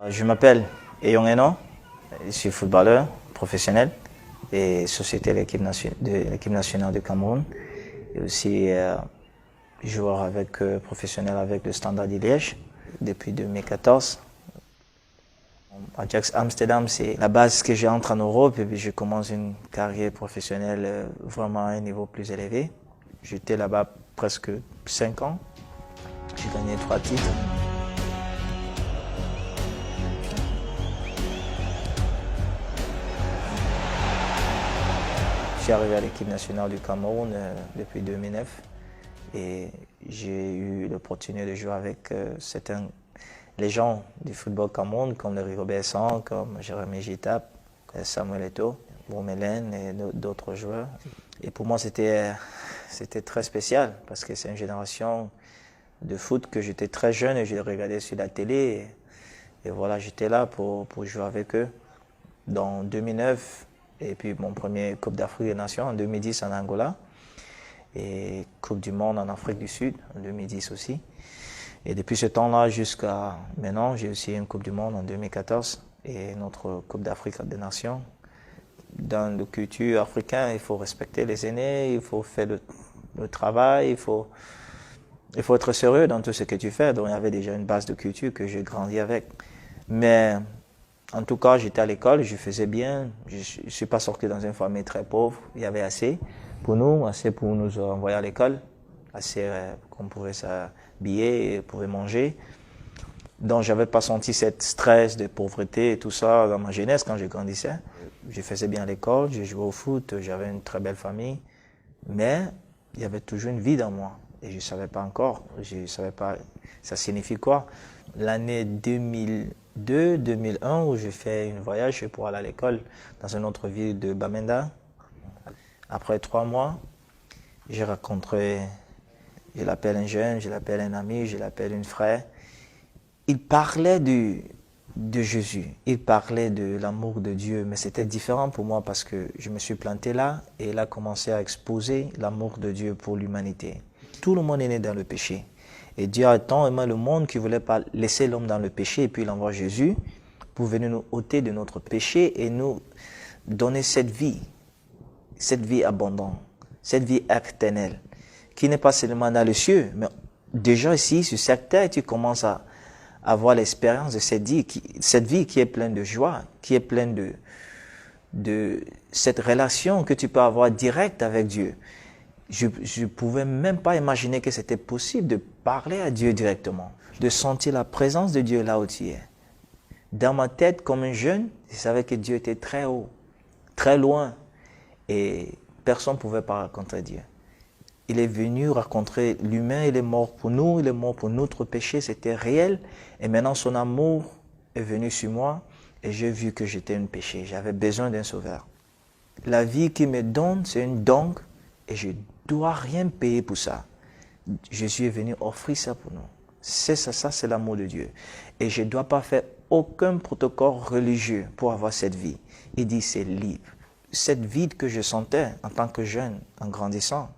Je m'appelle Eyong Eno, je suis footballeur professionnel et société de l'équipe nationale du Cameroun. Et aussi joueur professionnel avec le Standard de Liège depuis 2014. Ajax Amsterdam, c'est la base que j'entre en Europe et puis je commence une carrière professionnelle vraiment à un niveau plus élevé. J'étais là-bas presque 5 ans. J'ai gagné 3 titres. Je suis arrivé à l'équipe nationale du Cameroun depuis 2009 et j'ai eu l'opportunité de jouer avec certains légendes du football Cameroun comme le Rigobert Song, comme Jérémy Gitap, Samuel Eto'o, Boumelen et d'autres joueurs. Et pour moi, c'était très spécial parce que c'est une génération de foot que j'étais très jeune et je regardais sur la télé. Et voilà, j'étais là pour jouer avec eux. Dans 2009, et puis mon premier Coupe d'Afrique des Nations en 2010 en Angola. Et Coupe du Monde en Afrique du Sud en 2010 aussi. Et depuis ce temps-là jusqu'à maintenant, j'ai aussi une Coupe du Monde en 2014 et notre Coupe d'Afrique des Nations. Dans la culture africaine, il faut respecter les aînés, il faut faire le travail, il faut être sérieux dans tout ce que tu fais. Donc il y avait déjà une base de culture que j'ai grandi avec. Mais en tout cas, j'étais à l'école, je faisais bien. Je ne suis pas sorti dans une famille très pauvre. Il y avait assez pour nous envoyer à l'école, assez qu'on pouvait s'habiller et pouvait manger. Donc, j'avais pas senti cette stress de pauvreté et tout ça dans ma jeunesse quand je grandissais. Je faisais bien à l'école, je jouais au foot, j'avais une très belle famille. Mais il y avait toujours une vie dans moi. Et je ne savais pas encore. Je ne savais pas ça signifie quoi. L'année 2002-2001 où j'ai fait un voyage pour aller à l'école dans une autre ville de Bamenda. Après 3 mois, j'ai rencontré, je l'appelle un jeune, je l'appelle un ami, je l'appelle un frère. Il parlait de Jésus, il parlait de l'amour de Dieu, mais c'était différent pour moi parce que je me suis planté là et il a commencé à exposer l'amour de Dieu pour l'humanité. Tout le monde est né dans le péché. Et Dieu a tant aimé le monde qu'il ne voulait pas laisser l'homme dans le péché et puis il envoie Jésus pour venir nous ôter de notre péché et nous donner cette vie abondante, cette vie éternelle, qui n'est pas seulement dans les cieux, mais déjà ici, sur cette terre, tu commences à avoir l'expérience de cette vie qui est pleine de joie, qui est pleine de cette relation que tu peux avoir directe avec Dieu. Je ne pouvais même pas imaginer que c'était possible de parler à Dieu directement, de sentir la présence de Dieu là où tu es. Dans ma tête, comme un jeune, je savais que Dieu était très haut, très loin, et personne ne pouvait pas rencontrer Dieu. Il est venu rencontrer l'humain, il est mort pour nous, il est mort pour notre péché, c'était réel, et maintenant son amour est venu sur moi, et j'ai vu que j'étais un péché, j'avais besoin d'un sauveur. La vie qu'il me donne, c'est une don, et je ne dois rien payer pour ça. Jésus est venu offrir ça pour nous. C'est ça c'est l'amour de Dieu. Et je ne dois pas faire aucun protocole religieux pour avoir cette vie. Il dit c'est libre. Cette vie que je sentais en tant que jeune, en grandissant,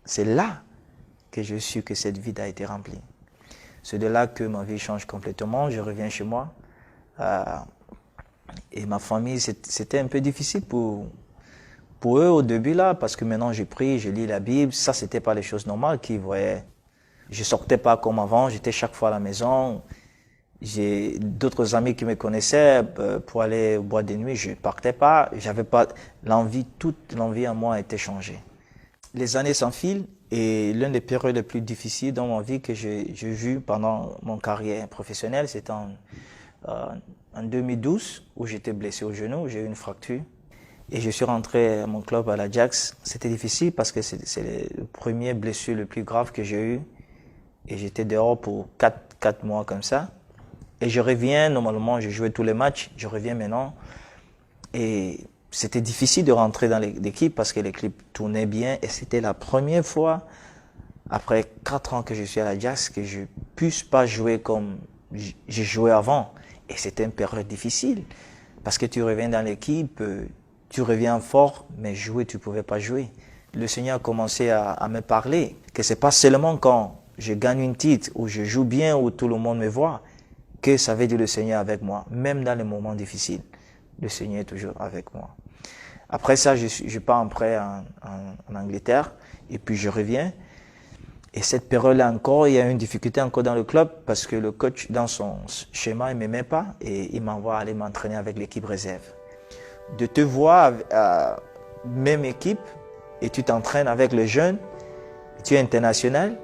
c'est là que je suis que cette vie a été remplie. C'est de là que ma vie change complètement. Je reviens chez moi. Et ma famille, c'était un peu difficile pour eux au début là, parce que maintenant je prie, je lis la Bible, ça c'était pas les choses normales qu'ils voyaient. Je sortais pas comme avant, j'étais chaque fois à la maison. J'ai d'autres amis qui me connaissaient pour aller au boîte de nuit, je partais pas, j'avais pas l'envie, toute l'envie en moi a été changée. Les années s'enfilent et l'une des périodes les plus difficiles dans ma vie que j'ai vu pendant mon carrière professionnelle, c'était en 2012 où j'étais blessé au genou, j'ai eu une fracture. Et je suis rentré à mon club à l'Ajax. C'était difficile parce que c'est le premier blessure le plus grave que j'ai eu. Et j'étais dehors pour 4 mois comme ça. Et je reviens, normalement je jouais tous les matchs, je reviens maintenant. Et c'était difficile de rentrer dans l'équipe parce que l'équipe tournait bien. Et c'était la première fois, après 4 ans que je suis à l'Ajax, que je ne puisse pas jouer comme j'ai joué avant. Et c'était une période difficile. Parce que tu reviens dans l'équipe, tu reviens fort, mais jouer, tu ne pouvais pas jouer. Le Seigneur a commencé à me parler, que ce n'est pas seulement quand je gagne une titre, ou je joue bien, ou tout le monde me voit, que ça veut dire le Seigneur avec moi. Même dans les moments difficiles, le Seigneur est toujours avec moi. Après ça, je pars en prêt en Angleterre et puis je reviens. Et cette période-là encore, il y a une difficulté encore dans le club parce que le coach, dans son schéma, il ne m'aimait pas et il m'envoie aller m'entraîner avec l'équipe réserve. De te voir à même équipe et tu t'entraînes avec les jeunes, tu es international,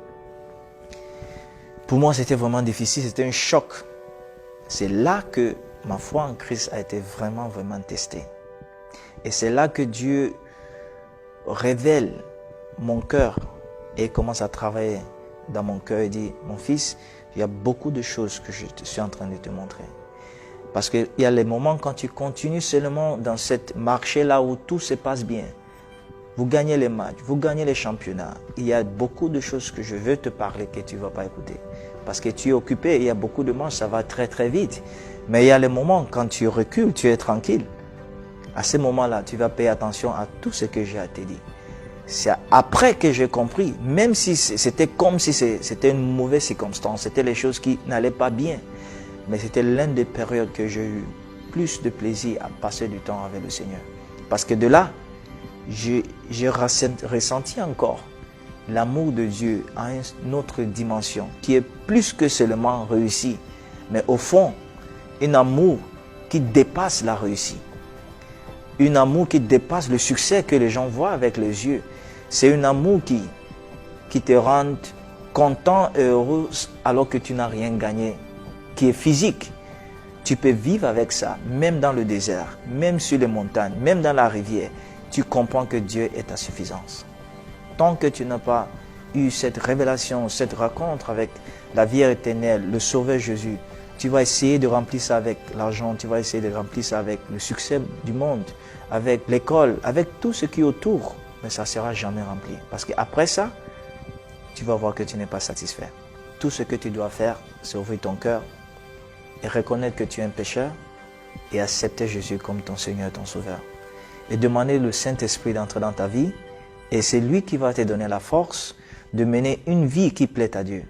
pour moi c'était vraiment difficile, c'était un choc. C'est là que ma foi en Christ a été vraiment testée. Et c'est là que Dieu révèle mon cœur et commence à travailler dans mon cœur et dit, mon fils, il y a beaucoup de choses que je suis en train de te montrer. Parce qu'il y a les moments quand tu continues seulement dans cette marché-là où tout se passe bien. Vous gagnez les matchs, vous gagnez les championnats. Il y a beaucoup de choses que je veux te parler que tu ne vas pas écouter. Parce que tu es occupé, il y a beaucoup de matchs, ça va très très vite. Mais il y a les moments quand tu recules, tu es tranquille. À ce moment-là, tu vas payer attention à tout ce que j'ai à te dire. C'est après que j'ai compris, même si c'était comme si c'était une mauvaise circonstance, c'était les choses qui n'allaient pas bien. Mais c'était l'une des périodes que j'ai eu plus de plaisir à passer du temps avec le Seigneur. Parce que de là, j'ai ressenti encore l'amour de Dieu à une autre dimension qui est plus que seulement réussi, mais au fond, un amour qui dépasse la réussite. Un amour qui dépasse le succès que les gens voient avec les yeux. C'est un amour qui te rend content et heureux alors que tu n'as rien gagné, qui est physique. Tu peux vivre avec ça, même dans le désert, même sur les montagnes, même dans la rivière. Tu comprends que Dieu est ta suffisance. Tant que tu n'as pas eu cette révélation, cette rencontre avec la vie éternelle, le Sauveur Jésus, tu vas essayer de remplir ça avec l'argent, tu vas essayer de remplir ça avec le succès du monde, avec l'école, avec tout ce qui est autour. Mais ça ne sera jamais rempli. Parce qu'après ça, tu vas voir que tu n'es pas satisfait. Tout ce que tu dois faire, c'est ouvrir ton cœur et reconnaître que tu es un pécheur et accepter Jésus comme ton Seigneur, ton Sauveur. Et demander le Saint-Esprit d'entrer dans ta vie et c'est lui qui va te donner la force de mener une vie qui plaît à Dieu.